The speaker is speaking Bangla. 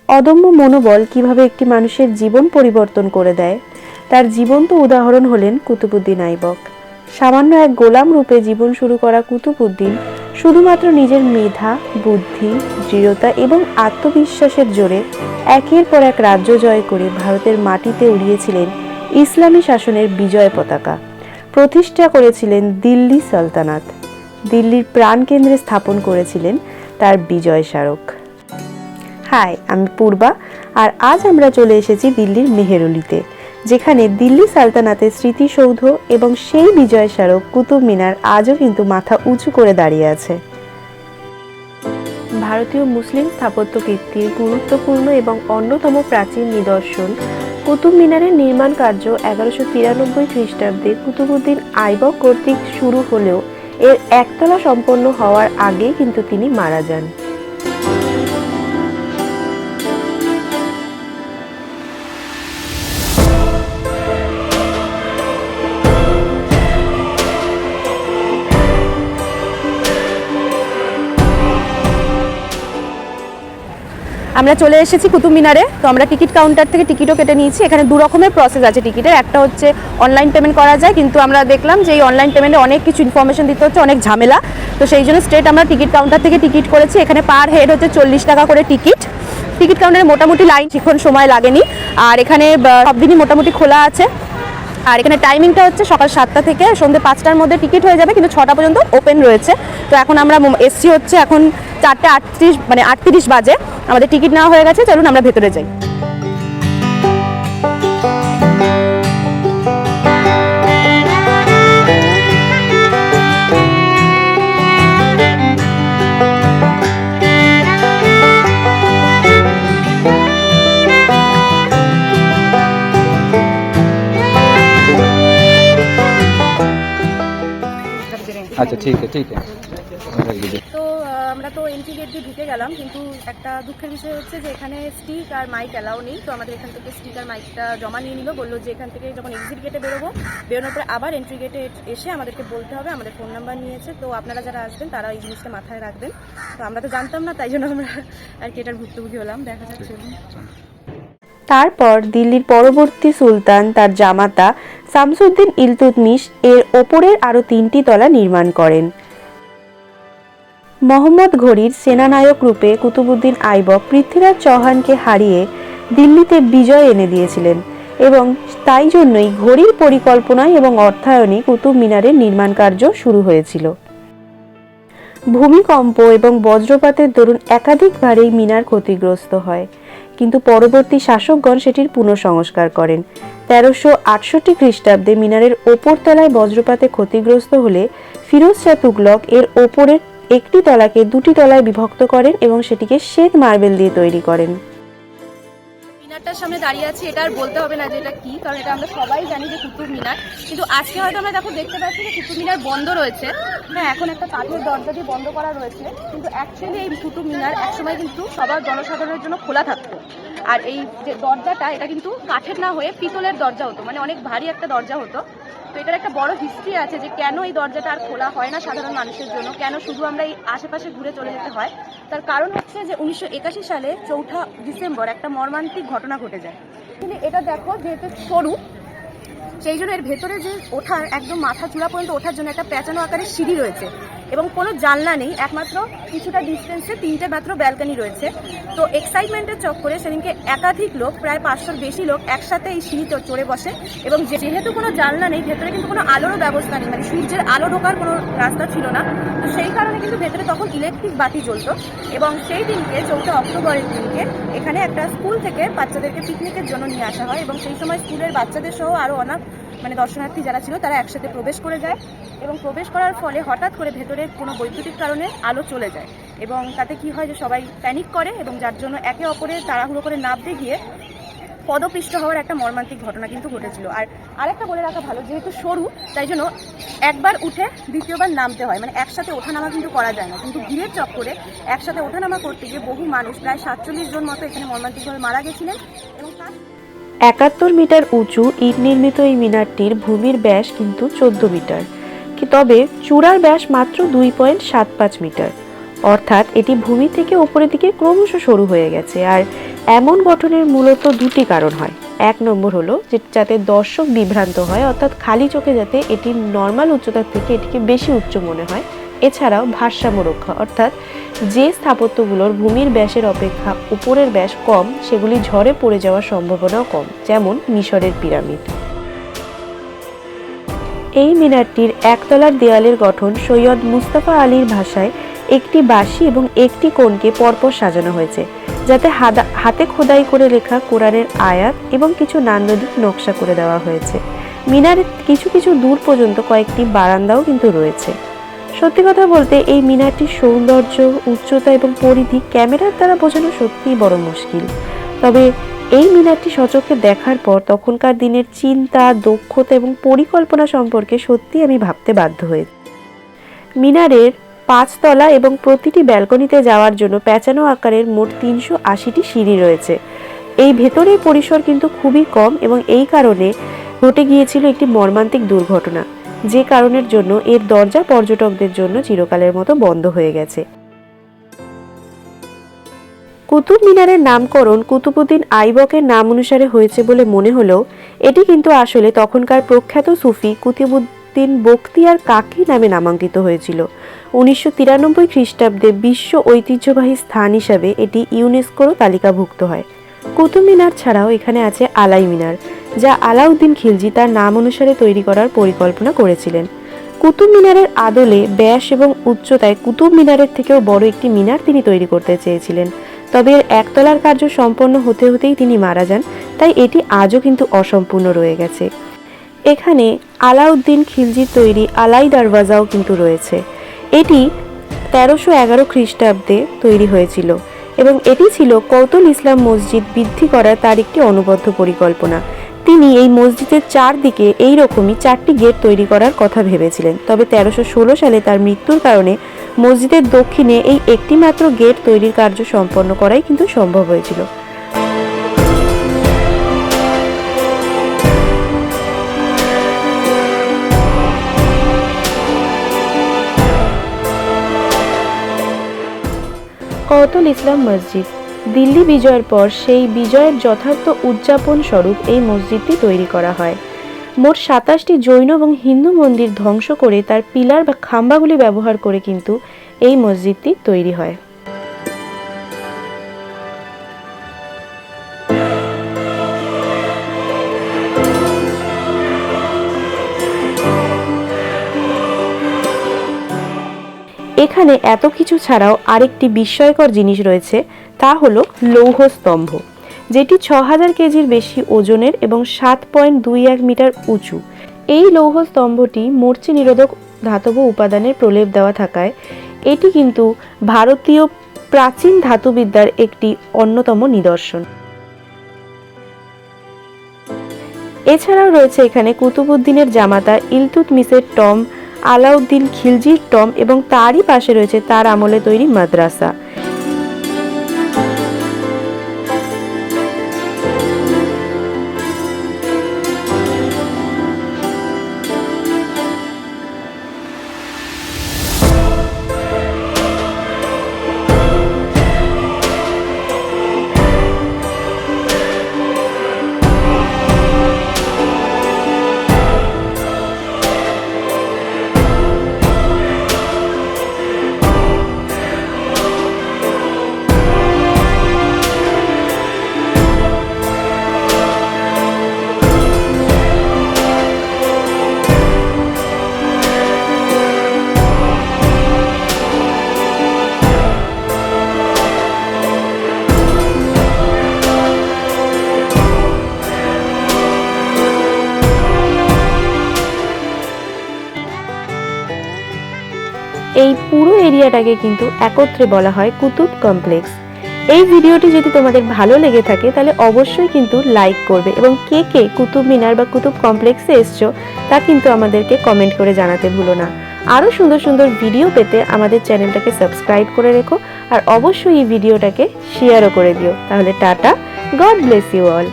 অদম্য মনোবল কিভাবে একটি মানুষের জীবন পরিবর্তন করে দেয় তার জীবন্ত উদাহরণ হলেন কুতুবউদ্দিন আইবক। সামান্য এক গোলাম রূপে জীবন শুরু করা কুতুবউদ্দিন শুধুমাত্র নিজের মেধা, বুদ্ধি, দৃঢ়তা এবং আত্মবিশ্বাসের জোরে একের পর এক রাজ্য জয় করে ভারতের মাটিতে উড়িয়েছিলেন ইসলামী শাসনের বিজয় পতাকা, প্রতিষ্ঠা করেছিলেন দিল্লি সালতানাত, দিল্লির প্রাণকেন্দ্রে স্থাপন করেছিলেন তার বিজয় স্মারক। হাই, আমি পূর্বা, আর আজ আমরা চলে এসেছি দিল্লির মেহেরুলিতে, যেখানে দিল্লি সালতানাতের স্মৃতিসৌধ এবং সেই বিজয় স্মারক কুতুব মিনার আজও কিন্তু মাথা উঁচু করে দাঁড়িয়ে আছে। ভারতীয় মুসলিম স্থাপত্য কীর্তির গুরুত্বপূর্ণ এবং অন্যতম প্রাচীন নিদর্শন কুতুব মিনারের নির্মাণ কার্য 1193 খ্রিস্টাব্দে কুতুবউদ্দিন আইবক কর্তৃক শুরু হলেও এর একতলা সম্পন্ন হওয়ার আগেই কিন্তু তিনি মারা যান। আমরা চলে এসেছি কুতুব মিনারে। তো আমরা টিকিট কাউন্টার থেকে টিকিটও কেটে নিয়েছি। এখানে দু রকমের প্রসেস আছে টিকিটের। একটা হচ্ছে অনলাইন পেমেন্ট করা যায়, কিন্তু আমরা দেখলাম যে এই অনলাইন পেমেন্টে অনেক কিছু ইনফরমেশন দিতে হচ্ছে, অনেক ঝামেলা। তো সেই জন্য স্ট্রেট আমরা টিকিট কাউন্টার থেকে টিকিট করেছি। এখানে পার হেড হচ্ছে 40 টাকা করে টিকিট। টিকিট কাউন্টারে মোটামুটি লাইন শিখন সময় লাগেনি, আর এখানে সব দিনই মোটামুটি খোলা আছে। আর এখানে টাইমিংটা হচ্ছে সকাল 7টা থেকে সন্ধ্যে 5টার মধ্যে টিকিট হয়ে যাবে, কিন্তু 6টা পর্যন্ত ওপেন রয়েছে। তো এখন আমরা এসছি হচ্ছে এখন 4:38 মানে 38 বাজে। আমাদের টিকিট নেওয়া হয়ে গেছে, চলুন আমরা ভেতরে যাই। আচ্ছা, ঠিক আছে, ঠিক আছে। তো আমরা তো এন্ট্রি গেট দিয়ে ঢুকে গেলাম, কিন্তু একটা দুঃখের বিষয় হচ্ছে যে এখানে স্টিক আর মাইক অ্যালাউ নেই। তো আমাদের এখান থেকে স্টিক আর মাইকটা জমা নিয়ে নিল, বললো যে এখান থেকে যখন এক্সিট গেটে বেরোবো, বেরোনোর পরে আবার এন্ট্রি গেটে এসে আমাদেরকে বলতে হবে। আমাদের ফোন নাম্বার নিয়েছে, তো আপনারা যারা আসবেন তারা এই জিনিসটা মাথায় রাখবেন। তো আমরা তো জানতাম না, তাই জন্য আমরা আর কি এটার ভুক্তভোগী হলাম। দেখা যাচ্ছে। তারপর দিল্লির পরবর্তী সুলতান তার জামাতা শামসুদ্দিন ইলতুৎমিশ এর ওপরের আরও 3টি তলা নির্মাণ করেন। মোহাম্মদ ঘুরির সেনানায়ক রূপে কুতুবউদ্দিন আইবক পৃথ্বীরাজ চৌহানকে হারিয়ে দিল্লিতে বিজয় এনে দিয়েছিলেন, এবং তাই জন্যই ঘুরির পরিকল্পনায় এবং অর্থায়নে কুতুব মিনারের নির্মাণ কার্য শুরু হয়েছিল। ভূমিকম্প এবং বজ্রপাতের দরুন একাধিকবার এই মিনার ক্ষতিগ্রস্ত হয়, কিন্তু পরবর্তী শাসকগণ সেটির পুনঃসংস্কার করেন। 1368 খ্রিস্টাব্দে মিনারের ওপরতলায় বজ্রপাতে ক্ষতিগ্রস্ত হলে ফিরোজ শাহ তুগলক এর ওপরের একটি তলাকে 2টি তলায় বিভক্ত করেন এবং সেটিকে শ্বেত মার্বেল দিয়ে তৈরি করেন। মিনারটার সামনে দাঁড়িয়ে আছি, এটা আর বলতে হবে না যে এটা কি, কারণ এটা আমরা সবাই জানি যে কুতুব মিনার। কিন্তু আজকে হয়তো আমরা দেখতে পাচ্ছি যে কুতুব মিনার বন্ধ রয়েছে। হ্যাঁ, এখন একটা কাঠের দরজা দিয়ে বন্ধ করা রয়েছে, কিন্তু অ্যাকচুয়ালি এই কুতুব মিনার একসময় কিন্তু সবার জনসাধারণের জন্য খোলা থাকতো। আর এই যে দরজাটা, এটা কিন্তু কাঠের না হয়ে পিতলের দরজা হতো, মানে অনেক ভারী একটা দরজা হতো। তো এটার একটা বড় হিস্ট্রি আছে যে কেন এই দরজাটা আর খোলা হয় না সাধারণ মানুষের জন্য, কেন শুধু আমরা এই আশেপাশে ঘুরে চলে যেতে হয়। তার কারণ হচ্ছে যে 1981 সালে 4 ডিসেম্বর একটা মর্মান্তিক ঘটনা ঘটে যায়। কিন্তু এটা দেখো, যেহেতু সরু, সেই জন্য এর ভেতরে যে ওঠার একদম মাথা চূড়া পর্যন্ত ওঠার জন্য একটা প্যাঁচানো আকারের সিঁড়ি রয়েছে, এবং কোনো জানলা নেই, একমাত্র কিছুটা ডিস্টেন্সে 3টে মাত্র ব্যালকনি রয়েছে। তো এক্সাইটমেন্টের চক্করে সেদিনকে একাধিক লোক, প্রায় 500-র বেশি লোক একসাথে এই সিঁড়িতে চড়ে বসে। এবং যেহেতু কোনো জানলা নেই, ভেতরে কিন্তু কোনো আলোরও ব্যবস্থা নেই, মানে সূর্যের আলো ঢোকার কোনো রাস্তা ছিল না। তো সেই কারণে কিন্তু ভেতরে তখন ইলেকট্রিক বাতি জ্বলতো। এবং সেই দিনকে 4 অক্টোবরের দিনকে এখানে একটা স্কুল থেকে বাচ্চাদেরকে পিকনিকের জন্য নিয়ে আসা হয়, এবং সেই সময় স্কুলের বাচ্চাদের সহ আরও অনেক দর্শনার্থী যারা ছিল তারা একসাথে প্রবেশ করে যায়। এবং প্রবেশ করার ফলে হঠাৎ করে ভেতরে কোনো বৈদ্যুতিক কারণে আলো চলে যায়, এবং তাতে কি হয় যে সবাই প্যানিক করে, এবং যার জন্য একে অপরের তাড়াহুড়ো করে নামতে গিয়ে পদপিষ্ট হওয়ার একটা মর্মান্তিক ঘটনা কিন্তু ঘটেছিল। আর আরেকটা বলে রাখা ভালো, যেহেতু সরু, তাই জন্য একবার উঠে দ্বিতীয়বার নামতে হয়, মানে একসাথে ওঠানামা কিন্তু করা যায় না। কিন্তু ভিড়ের চক্করে একসাথে ওঠানামা করতে গিয়ে বহু মানুষ, প্রায় 47 জন মতো এখানে মর্মান্তিকভাবে মারা গেছিলেন। এবং 71 মিটার উঁচু ইট নির্মিত এই মিনারটির ভূমির ব্যাস কিন্তু 14 মিটার, তবে চূড়ার ব্যাস মাত্র 2.75 মিটার, অর্থাৎ এটি ভূমি থেকে উপরের দিকে ক্রমশ সরু হয়ে গেছে। আর এমন গঠনের মূলত দুটি কারণ হয়। এক নম্বর হলো যে যাতে দর্শক বিভ্রান্ত হয়, অর্থাৎ খালি চোখে যাতে এটি নর্মাল উচ্চতার থেকে এটিকে বেশি উচ্চ মনে হয়। এছাড়াও ভারসাম্য রক্ষা, অর্থাৎ যে স্থাপত্যগুলোর ভূমির ব্যাসের অপেক্ষা উপরের ব্যাস কম সেগুলি ঝড়ে পড়ে যাওয়ার সম্ভাবনাও কম, যেমন মিশরের পিরামিড। এই মিনারটির একতলার দেয়ালের গঠন সৈয়দ মুস্তাফা আলীর ভাষায় একটি বাঁশি এবং একটি কোণকে পরপর সাজানো হয়েছে, যাতে হাতে খোদাই করে লেখা কোরআনের আয়াত এবং কিছু নান্দনিক নকশা করে দেওয়া হয়েছে। মিনারের কিছু কিছু দূর পর্যন্ত কয়েকটি বারান্দাও কিন্তু রয়েছে। সত্যি কথা বলতে এই মিনারটির সৌন্দর্য, উচ্চতা এবং পরিধি ক্যামেরার দ্বারা বোঝানো সত্যিই বড় মুশকিল। তবে এই মিনারটি সচক্ষে দেখার পর তখনকার দিনের চিন্তা, দক্ষতা এবং পরিকল্পনা সম্পর্কে সত্যি আমি ভাবতে বাধ্য হই। মিনারের 5 তলা এবং প্রতিটি ব্যালকনিতে যাওয়ার জন্য প্যাঁচানো আকারের মোট 380টি সিঁড়ি রয়েছে। এই ভেতরের পরিসর কিন্তু খুবই কম এবং এই কারণে ঘটে গিয়েছিল একটি মর্মান্তিক দুর্ঘটনা, যে কারণের জন্য এর দরজা পর্যটকদের জন্য চিরকালের মতো বন্ধ হয়ে গেছে। কুতুব মিনারের নামকরণ কুতুবউদ্দিন আইবকের নাম অনুসারে হয়েছে বলে মনে হলেও এটি কিন্তু আসলে তখনকার প্রখ্যাত সুফি কুতুবউদ্দিন বখতিয়ার কাকি নামে নামাঙ্কিত হয়েছিল। 1993 খ্রিস্টাব্দে বিশ্ব ঐতিহ্যবাহী স্থান হিসাবে এটি ইউনেস্কোর তালিকাভুক্ত হয়। কুতুব মিনার ছাড়াও এখানে আছে আলাই মিনার, যা আলাউদ্দিন খিলজি তার নাম অনুসারে তৈরি করার পরিকল্পনা করেছিলেন। কুতুব মিনারের আদলে ব্যাস এবং উচ্চতায় কুতুব মিনারের থেকেও বড় একটি মিনার তিনি তৈরি করতে চেয়েছিলেন, তবে এর একতলার কার্য সম্পন্ন হতে হতেই তিনি মারা যান, তাই এটি আজও কিন্তু অসম্পূর্ণ রয়ে গেছে। এখানে আলাউদ্দিন খিলজির তৈরি আলাই দরওয়াজাও কিন্তু রয়েছে। এটি 1311 খ্রিস্টাব্দে তৈরি হয়েছিল এবং এটি ছিল কৌতুল ইসলাম মসজিদ বৃদ্ধি করার তার একটি অনবদ্য পরিকল্পনা। তিনি এই মসজিদের চারদিকে এইরকমই 4টি গেট তৈরি করার কথা ভেবেছিলেন, তবে 1316 সালে তার মৃত্যুর কারণে মসজিদের দক্ষিণে এই একটি মাত্র গেট তৈরির কার্য সম্পন্ন করাই কিন্তু সম্ভব হয়েছিল। কৌতুল ইসলাম মসজিদ দিল্লি বিজয়ের পর সেই বিজয়ের যথার্থ উদযাপন স্বরূপ এই মসজিদটি তৈরি করা হয়। মোট 27টি জৈন এবং হিন্দু মন্দির ধ্বংস করে তার পিলার বা খাম্বাগুলি ব্যবহার করে কিন্তু এই মসজিদটি তৈরি হয়। এখানে এত কিছু ছাড়াও আরেকটি বিস্ময়কর জিনিস রয়েছে, তা হলো লৌহ স্তম্ভ, যেটি 6000 কেজির বেশি ওজনের এবং 7.21 মিটার উঁচু। এই লৌহ স্তম্ভটি মরচে নিরোধক ধাতব উপাদানের প্রলেপ দেওয়া থাকায় এটি কিন্তু ভারতীয় প্রাচীন ধাতুবিদ্যার একটি অন্যতম নিদর্শন। এছাড়াও রয়েছে এখানে কুতুবউদ্দিনের জামাতা ইলতুৎমিশের টম্ব, আলাউদ্দিন খিলজির টম্ব এবং তারই পাশে রয়েছে তার আমলে তৈরি মাদ্রাসা। এই পুরো এরিয়াটাকে কিন্তু একত্রে বলা হয় কুতুব কমপ্লেক্স। এই ভিডিওটি যদি তোমাদের ভালো লেগে থাকে তাহলে অবশ্যই কিন্তু লাইক করবে এবং কে কে কুতুব মিনার বা কুতুব কমপ্লেক্সে এসছো তা কিন্তু আমাদেরকে কমেন্ট করে জানাতে ভুলো না। আরও সুন্দর সুন্দর ভিডিও পেতে আমাদের চ্যানেলটাকে সাবস্ক্রাইব করে রেখো আর অবশ্যই এই ভিডিওটাকে শেয়ারও করে দিও। তাহলে tata, God bless you all.